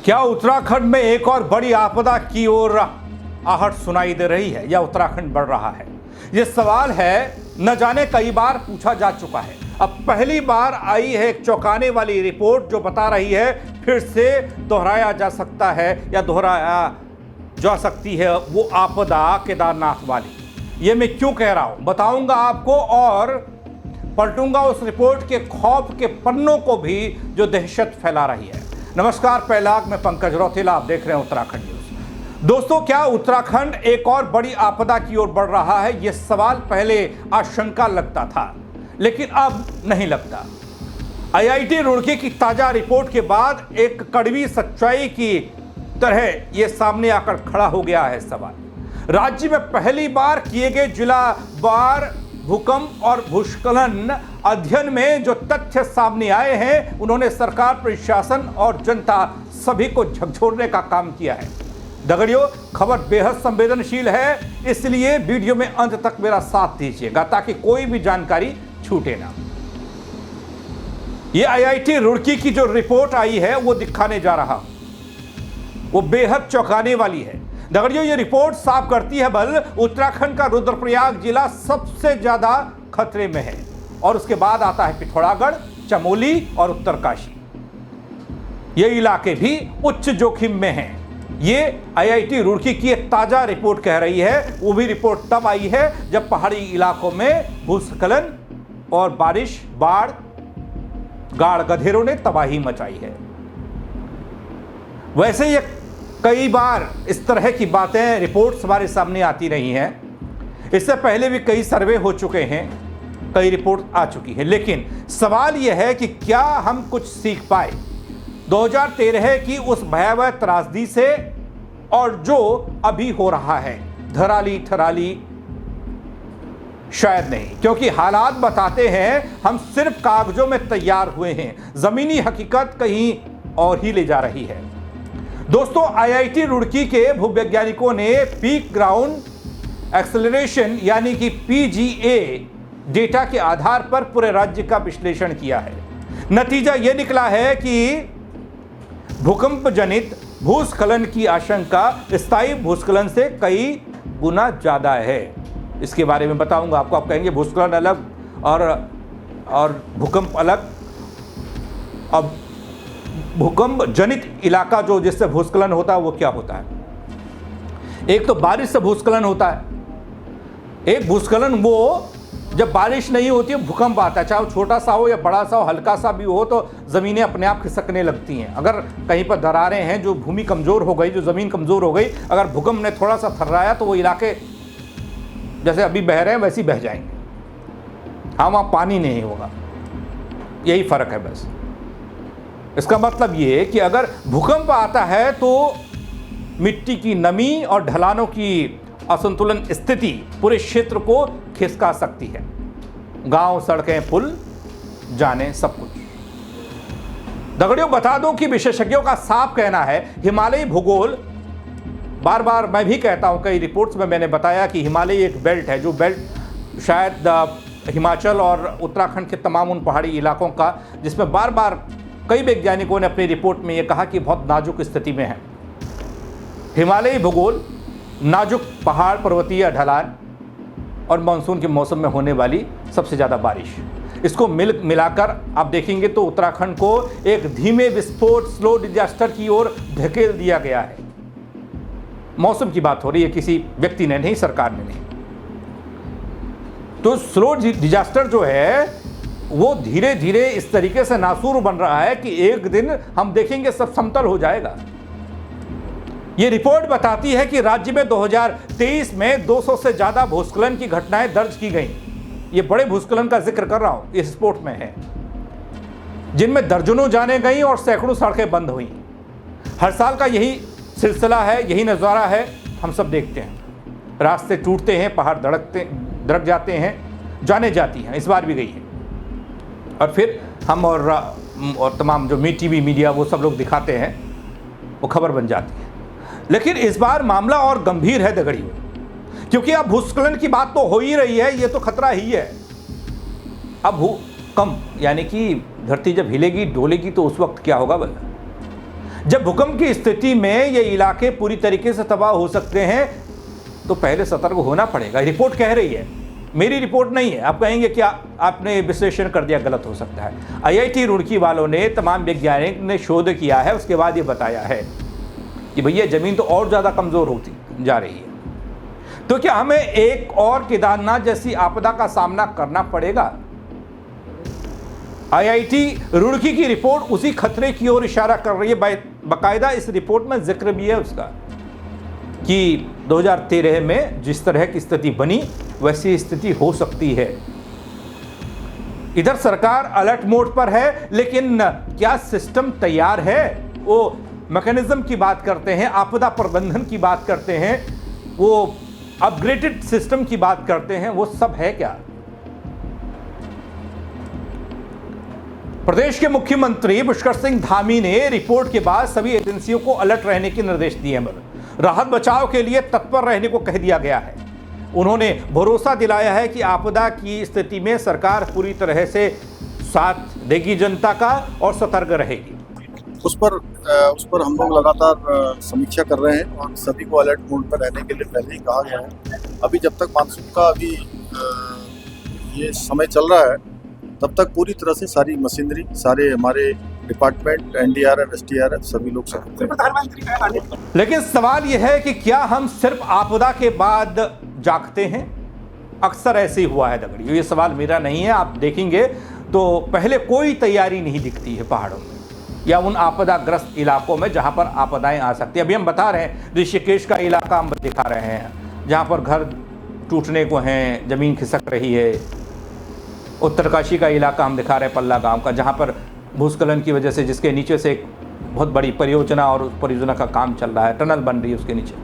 क्या उत्तराखंड में एक और बड़ी आपदा की ओर आहट सुनाई दे रही है या उत्तराखंड बढ़ रहा है? यह सवाल है, न जाने कई बार पूछा जा चुका है। अब पहली बार आई है एक चौंकाने वाली रिपोर्ट जो बता रही है फिर से दोहराया जा सकता है या दोहराया जा सकती है वो आपदा केदारनाथ वाली। ये मैं क्यों कह रहा हूं बताऊंगा आपको, और पलटूंगा उस रिपोर्ट के खौफ के पन्नों को भी जो दहशत फैला रही है। नमस्कार, पहलाग में पंकज रौतेला, आप देख रहे हैं उत्तराखंड न्यूज। दोस्तों, क्या उत्तराखंड एक और बड़ी आपदा की ओर बढ़ रहा है? यह सवाल पहले आशंका लगता था, लेकिन अब नहीं लगता। आईआईटी रुड़की की ताजा रिपोर्ट के बाद एक कड़वी सच्चाई की तरह यह सामने आकर खड़ा हो गया है सवाल। राज्य में पहली बार किए गए जिला वार भूकंप और भूस्खलन अध्ययन में जो तथ्य सामने आए हैं, उन्होंने सरकार, प्रशासन और जनता सभी को झकझोरने का काम किया है। दगड़ियों, खबर बेहद संवेदनशील है, इसलिए वीडियो में अंत तक मेरा साथ दीजिएगा ताकि कोई भी जानकारी छूटे ना। यह आईआईटी रुड़की की जो रिपोर्ट आई है वो दिखाने जा रहा हूं, वो बेहद चौंकाने वाली है। दगड़ियों, ये रिपोर्ट साफ करती है बल उत्तराखंड का रुद्रप्रयाग जिला सबसे ज्यादा खतरे में है, और उसके बाद आता है पिथौरागढ़, चमोली और उत्तरकाशी। ये इलाके भी उच्च जोखिम में हैं। ये आईआईटी रुड़की की एक ताजा रिपोर्ट कह रही है। वो भी रिपोर्ट तब आई है जब पहाड़ी इलाकों में भूस्खलन और बारिश, बाढ़, गाढ़ गधेरों ने तबाही मचाई है। वैसे ये कई बार इस तरह की बातें, रिपोर्ट्स हमारे सामने आती रही हैं। इससे पहले भी कई सर्वे हो चुके हैं, कई रिपोर्ट आ चुकी है, लेकिन सवाल यह है कि क्या हम कुछ सीख पाए 2013 की उस भयावह त्रासदी से, और जो अभी हो रहा है धराली ठराली? शायद नहीं, क्योंकि हालात बताते हैं हम सिर्फ कागजों में तैयार हुए हैं, जमीनी हकीकत कहीं और ही ले जा रही है। दोस्तों, आईआईटी रुड़की के भूवैज्ञानिकों ने पीक ग्राउंड एक्सेलरेशन यानी कि पीजीए डेटा के आधार पर पूरे राज्य का विश्लेषण किया है। नतीजा यह निकला है कि भूकंप जनित भूस्खलन की आशंका स्थायी भूस्खलन से कई गुना ज्यादा है। इसके बारे में बताऊंगा आपको। आप कहेंगे भूस्खलन अलग और भूकंप अलग। अब भूकंप जनित इलाका जो जिससे भूस्खलन होता है वो क्या होता है? एक तो बारिश से भूस्खलन होता है। एक भूस्खलन वो जब बारिश नहीं होती है, भूकंप आता है, चाहे वो छोटा सा हो या बड़ा सा हो, हल्का सा भी हो, तो ज़मीनें अपने आप खिसकने लगती हैं। अगर कहीं पर दरारें हैं, जो भूमि कमज़ोर हो गई, जो ज़मीन कमज़ोर हो गई, अगर भूकंप ने थोड़ा सा थर्राया तो वो इलाके जैसे अभी बह रहे हैं वैसे ही बह जाएंगे। हाँ, वहाँ पानी नहीं होगा, यही फ़र्क है बस। इसका मतलब ये कि अगर भूकंप आता है तो मिट्टी की नमी और ढलानों की असंतुलन स्थिति पूरे क्षेत्र को खिसका सकती है। गांव, सड़कें, पुल जाने सब कुछ। दगड़ियों, बता दूं कि विशेषज्ञों का साफ कहना है हिमालयी भूगोल, बार बार मैं भी कहता हूं, कई रिपोर्ट्स में मैंने बताया कि हिमालय एक बेल्ट है, जो बेल्ट शायद हिमाचल और उत्तराखंड के तमाम उन पहाड़ी इलाकों का, जिसमें बार बार कई वैज्ञानिकों ने अपनी रिपोर्ट में यह कहा कि बहुत नाजुक स्थिति में है। हिमालयी भूगोल, नाजुक पहाड़, पर्वतीय ढलान और मानसून के मौसम में होने वाली सबसे ज़्यादा बारिश, इसको मिलाकर आप देखेंगे तो उत्तराखंड को एक धीमे विस्फोट, स्लो डिजास्टर की ओर धकेल दिया गया है। मौसम की बात हो रही है, किसी व्यक्ति ने नहीं, सरकार ने नहीं। तो स्लो डिजास्टर जो है वो धीरे धीरे इस तरीके से नासूर बन रहा है कि एक दिन हम देखेंगे सब समतल हो जाएगा। ये रिपोर्ट बताती है कि राज्य में 2023 में 200 से ज्यादा भूस्खलन की घटनाएं दर्ज की गई। ये बड़े भूस्खलन का जिक्र कर रहा हूं, इस रिपोर्ट में है, जिनमें दर्जनों जाने गई और सैकड़ों सड़कें बंद हुई। हर साल का यही सिलसिला है, यही नज़ारा है, हम सब देखते हैं। रास्ते टूटते हैं, पहाड़ धड़क जाते हैं, जाने जाती हैं। इस बार भी गई है, और फिर हम और तमाम जो टीवी मीडिया वो सब लोग दिखाते हैं, वो खबर बन जाती है। लेकिन इस बार मामला और गंभीर है दगड़ियों, क्योंकि अब भूस्खलन की बात तो हो ही रही है, ये तो खतरा ही है। अब भूकंप यानी कि धरती जब हिलेगी, डोलेगी, तो उस वक्त क्या होगा भला? जब भूकंप की स्थिति में ये इलाके पूरी तरीके से तबाह हो सकते हैं तो पहले सतर्क होना पड़ेगा। रिपोर्ट कह रही है, मेरी रिपोर्ट नहीं है। आप कहेंगे कि आपने विश्लेषण कर दिया, गलत हो सकता है। आईआईटी रुड़की वालों ने, तमाम वैज्ञानिक ने शोध किया है, उसके बाद ये बताया है कि भैया ज़मीन तो और ज़्यादा कमज़ोर होती जा रही है। तो क्या हमें एक और केदारनाथ जैसी आपदा का सामना करना पड़ेगा? आईआईटी रुड़की की रिपोर्ट उसी खतरे की ओर इशारा कर रही है। बाकायदा इस रिपोर्ट में जिक्र भी है उसका कि 2013 में जिस तरह की स्थिति बनी वैसी स्थिति हो सकती है। इधर सरकार अलर्ट मोड पर है, लेकिन क्या सिस्टम तैयार है? वो मैकेनिज्म की बात करते हैं, आपदा प्रबंधन की बात करते हैं, वो अपग्रेडेड सिस्टम की बात करते हैं, वो सब है क्या? प्रदेश के मुख्यमंत्री पुष्कर सिंह धामी ने रिपोर्ट के बाद सभी एजेंसियों को अलर्ट रहने के निर्देश दिए हैं। राहत बचाव के लिए तत्पर रहने को कह दिया गया है। उन्होंने भरोसा दिलाया है कि आपदा की स्थिति में सरकार पूरी तरह से साथ देगी जनता का और सतर्क रहेगी। उस पर हम लोग लगातार समीक्षा कर रहे हैं और सभी को अलर्ट मोड पर रहने के लिए पहले ही कहा गया है। अभी जब तक मानसून का ये समय चल रहा है तब तक पूरी तरह से सारी मशीनरी, सारे हमारे डिपार्टमेंट, एनडीआरएफ, एसडीआरएफ सभी लोग सकते हैं। लेकिन सवाल यह है कि क्या हम सिर्फ आपदा के बाद जागते हैं? अक्सर ऐसे ही हुआ है दगड़ियों। ये सवाल मेरा नहीं है। आप देखेंगे तो पहले कोई तैयारी नहीं दिखती है पहाड़ों में या उन आपदाग्रस्त इलाकों में जहां पर आपदाएं आ सकती हैं। अभी हम बता रहे हैं, ऋषिकेश का इलाका हम दिखा रहे हैं जहां पर घर टूटने को हैं, ज़मीन खिसक रही है। उत्तरकाशी का इलाका हम दिखा रहे हैं, पल्ला गांव का, जहां पर भूस्खलन की वजह से, जिसके नीचे से एक बहुत बड़ी परियोजना और उस परियोजना का काम चल रहा है, टनल बन रही है उसके नीचे।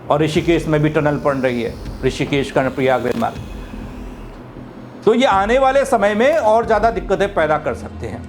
और ऋषिकेश में भी टनल बन रही है, ऋषिकेश कर्णप्रयाग रेल मार्ग। तो ये आने वाले समय में और ज़्यादा दिक्कतें पैदा कर सकते हैं।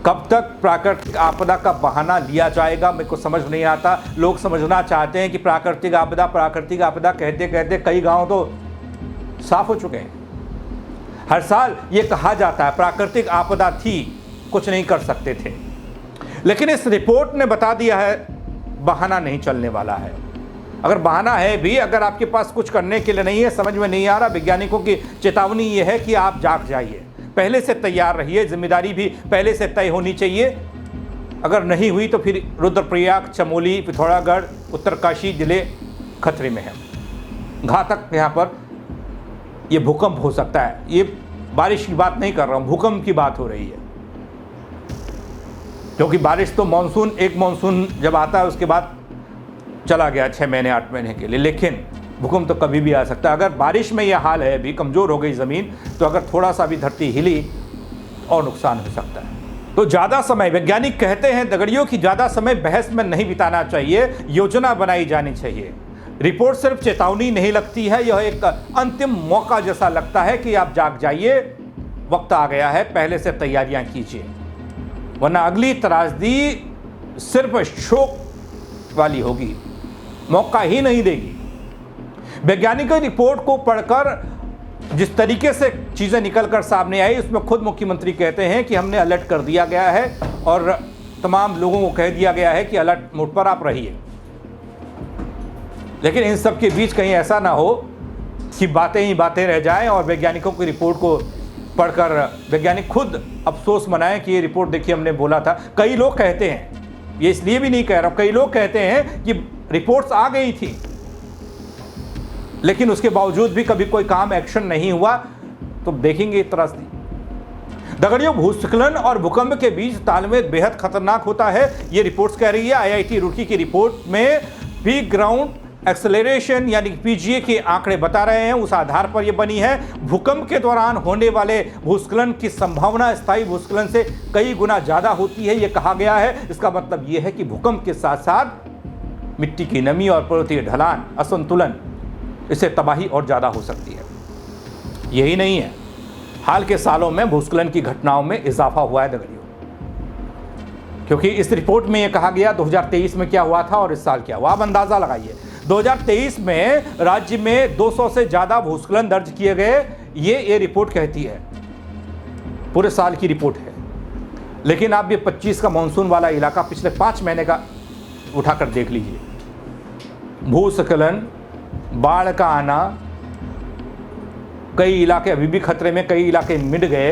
कब तक प्राकृतिक आपदा का बहाना लिया जाएगा मेरे को समझ नहीं आता। लोग समझना चाहते हैं कि प्राकृतिक आपदा कहते कहते कई गांव तो साफ हो चुके हैं। हर साल ये कहा जाता है प्राकृतिक आपदा थी, कुछ नहीं कर सकते थे, लेकिन इस रिपोर्ट ने बता दिया है बहाना नहीं चलने वाला है। अगर बहाना है भी, अगर आपके पास कुछ करने के लिए नहीं है, समझ में नहीं आ रहा, वैज्ञानिकों की चेतावनी ये है कि आप जाग जाइए, पहले से तैयार रहिए। जिम्मेदारी भी पहले से तय होनी चाहिए। अगर नहीं हुई तो फिर रुद्रप्रयाग, चमोली, पिथौरागढ़, उत्तरकाशी जिले खतरे में हैं। घातक यहाँ पर ये भूकंप हो सकता है। ये बारिश की बात नहीं कर रहा हूँ, भूकंप की बात हो रही है। क्योंकि बारिश तो एक मानसून जब आता है उसके बाद चला गया 6 महीने 8 महीने के लिए, लेकिन भूकंप तो कभी भी आ सकता है। अगर बारिश में यह हाल है, अभी कमज़ोर हो गई ज़मीन, तो अगर थोड़ा सा भी धरती हिली और नुकसान हो सकता है। तो ज़्यादा समय, वैज्ञानिक कहते हैं दगड़ियों की ज़्यादा समय बहस में नहीं बिताना चाहिए, योजना बनाई जानी चाहिए। रिपोर्ट सिर्फ चेतावनी नहीं लगती है, यह एक अंतिम मौका जैसा लगता है कि आप जाग जाइए, वक्त आ गया है, पहले से तैयारियां कीजिए, वरना अगली त्रासदी सिर्फ शोक वाली होगी, मौका ही नहीं देगी। वैज्ञानिकों की रिपोर्ट को पढ़कर जिस तरीके से चीज़ें निकलकर सामने आई, उसमें खुद मुख्यमंत्री कहते हैं कि हमने अलर्ट कर दिया गया है और तमाम लोगों को कह दिया गया है कि अलर्ट मोड पर आप रहिए। लेकिन इन सब के बीच कहीं ऐसा ना हो कि बातें ही बातें रह जाएं और वैज्ञानिकों की रिपोर्ट को पढ़कर वैज्ञानिक खुद अफसोस मनाएं कि ये रिपोर्ट देखिए हमने बोला था। कई लोग कहते हैं, ये इसलिए भी नहीं कह रहा हूं, कई लोग कहते हैं कि रिपोर्ट्स आ गई थी लेकिन उसके बावजूद भी कभी कोई काम, एक्शन नहीं हुआ। तो देखेंगे त्रासदी। दगड़ियों, भूस्खलन और भूकंप के बीच तालमेल बेहद खतरनाक होता है, ये रिपोर्ट्स कह रही है। आईआईटी रुड़की की रिपोर्ट में पीक ग्राउंड एक्सेलरेशन यानी पीजीए के आंकड़े बता रहे हैं, उस आधार पर यह बनी है। भूकंप के दौरान होने वाले भूस्खलन की संभावना स्थायी भूस्खलन से कई गुना ज़्यादा होती है, यह कहा गया है। इसका मतलब यह है कि भूकंप के साथ साथ मिट्टी की नमी और पर्वतीय ढलान, असंतुलन, इससे तबाही और ज़्यादा हो सकती है। यही नहीं है, हाल के सालों में भूस्खलन की घटनाओं में इजाफा हुआ है दगड़ियों, क्योंकि इस रिपोर्ट में यह कहा गया 2023 में क्या हुआ था और इस साल क्या हुआ। आप अंदाज़ा लगाइए, 2023 में राज्य में 200 से ज़्यादा भूस्खलन दर्ज किए गए, ये रिपोर्ट कहती है, पूरे साल की रिपोर्ट है। लेकिन आप ये 25 का मानसून वाला इलाका पिछले 5 महीने का उठाकर देख लीजिए। भूस्खलन, बाढ़ का आना, कई इलाके अभी भी खतरे में, कई इलाके मिट गए।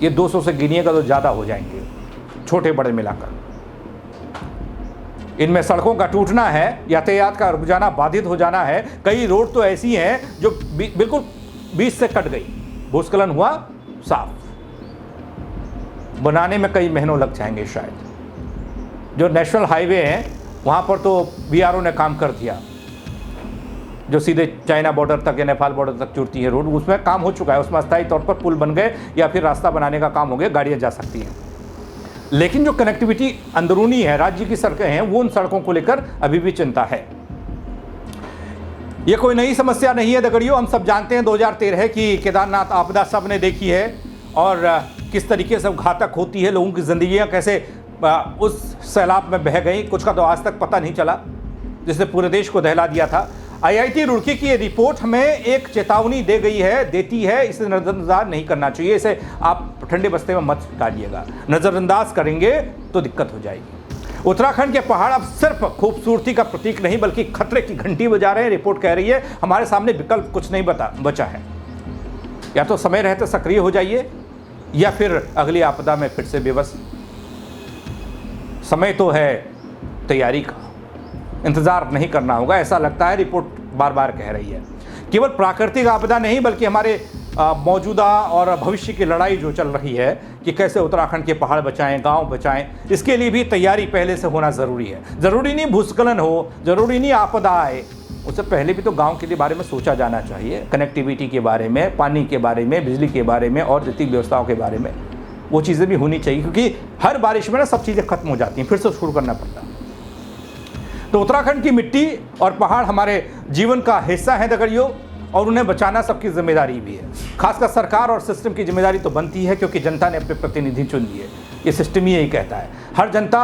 ये 200 से गिनिएगा तो ज़्यादा हो जाएंगे, छोटे बड़े मिलाकर। इनमें सड़कों का टूटना है, यातायात का रुक जाना, बाधित हो जाना है। कई रोड तो ऐसी हैं जो बिल्कुल बीच से कट गई। भूस्खलन हुआ, साफ बनाने में कई महीनों लग जाएंगे शायद। जो नेशनल हाईवे हैं वहाँ पर तो बीआरओ ने काम कर दिया, जो सीधे चाइना बॉर्डर तक या नेपाल बॉर्डर तक जुड़ती है रोड, उसमें काम हो चुका है। उसमें अस्थायी तौर पर पुल बन गए या फिर रास्ता बनाने का काम हो गया, गाड़ियाँ जा सकती हैं। लेकिन जो कनेक्टिविटी अंदरूनी है, राज्य की सड़कें हैं, वो उन सड़कों को लेकर अभी भी चिंता है। ये कोई नई समस्या नहीं है दगड़ियों, हम सब जानते हैं 2013 की केदारनाथ आपदा सब ने देखी है और किस तरीके से घातक होती है। लोगों की ज़िंदगियाँ कैसे उस सैलाब में बह गई, कुछ का तो आज तक पता नहीं चला, जिसने पूरे देश को दहला दिया था। आईआईटी रुड़की की ये रिपोर्ट हमें एक चेतावनी देती है, इसे नज़रअंदाज नहीं करना चाहिए। इसे आप ठंडे बस्ते में मत डालिएगा, नज़रअंदाज करेंगे तो दिक्कत हो जाएगी। उत्तराखंड के पहाड़ अब सिर्फ खूबसूरती का प्रतीक नहीं बल्कि खतरे की घंटी बजा रहे हैं। रिपोर्ट कह रही है हमारे सामने विकल्प कुछ नहीं बचा है, या तो समय रहते सक्रिय हो जाइए या फिर अगली आपदा में फिर से बेबस। समय तो है तैयारी का, इंतज़ार नहीं करना होगा, ऐसा लगता है। रिपोर्ट बार बार कह रही है केवल प्राकृतिक आपदा नहीं बल्कि हमारे मौजूदा और भविष्य की लड़ाई जो चल रही है कि कैसे उत्तराखंड के पहाड़ बचाएं, गांव बचाएं, इसके लिए भी तैयारी पहले से होना ज़रूरी है। ज़रूरी नहीं भूस्खलन हो, ज़रूरी नहीं आपदा आए, उससे पहले भी तो गांव के लिए बारे में सोचा जाना चाहिए। कनेक्टिविटी के बारे में, पानी के बारे में, बिजली के बारे में और जितनी व्यवस्थाओं के बारे में, वो चीज़ें भी होनी चाहिए, क्योंकि हर बारिश में ना सब चीज़ें खत्म हो जाती हैं, फिर से शुरू करना पड़ता है। तो उत्तराखंड की मिट्टी और पहाड़ हमारे जीवन का हिस्सा है दगड़ियों, और उन्हें बचाना सबकी जिम्मेदारी भी है। खासकर सरकार और सिस्टम की जिम्मेदारी तो बनती है, क्योंकि जनता ने अपने प्रतिनिधि चुन लिए। ये सिस्टम ही यही कहता है। हर जनता,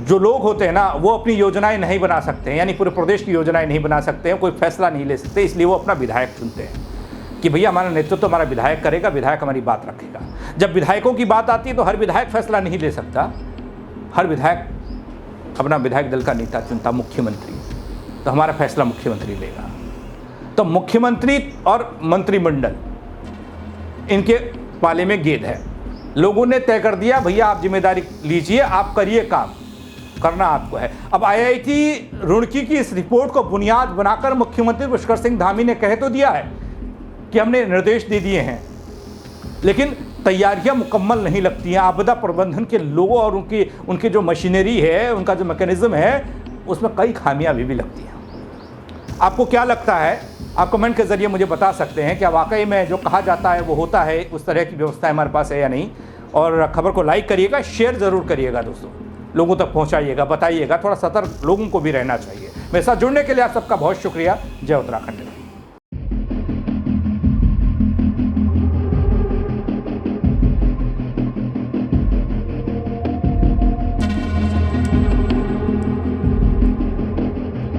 जो लोग होते हैं ना, वो अपनी योजनाएं नहीं बना सकते हैं, यानी पूरे प्रदेश की योजनाएं नहीं बना सकते हैं, कोई फैसला नहीं ले सकते। इसलिए वो अपना विधायक चुनते हैं कि भैया हमारा नेतृत्व तो हमारा विधायक करेगा, विधायक हमारी बात रखेगा। जब विधायकों की बात आती है तो हर विधायक फैसला नहीं ले सकता, हर विधायक अपना विधायक दल का नेता चुनता, मुख्यमंत्री। तो हमारा फैसला मुख्यमंत्री लेगा। तो मुख्यमंत्री और मंत्रिमंडल, इनके पाले में गेंद है। लोगों ने तय कर दिया भैया आप जिम्मेदारी लीजिए, आप करिए, काम करना आपको है। अब आईआईटी रुड़की की इस रिपोर्ट को बुनियाद बनाकर मुख्यमंत्री पुष्कर सिंह धामी ने कह तो दिया है कि हमने निर्देश दे दिए हैं, लेकिन तैयारियां मुकम्मल नहीं लगती हैं। आपदा प्रबंधन के लोगों और उनकी जो मशीनरी है, उनका जो मैकेनिज्म है, उसमें कई खामियां अभी भी लगती हैं। आपको क्या लगता है? आप कमेंट के जरिए मुझे बता सकते हैं, क्या वाकई में जो कहा जाता है वो होता है, उस तरह की व्यवस्था हमारे पास है या नहीं। और खबर को लाइक करिएगा, शेयर ज़रूर करिएगा दोस्तों, लोगों तक पहुंचाइएगा, बताइएगा। थोड़ा सतर्क लोगों को भी रहना चाहिए। मेरे साथ जुड़ने के लिए आप सबका बहुत शुक्रिया। जय उत्तराखंड।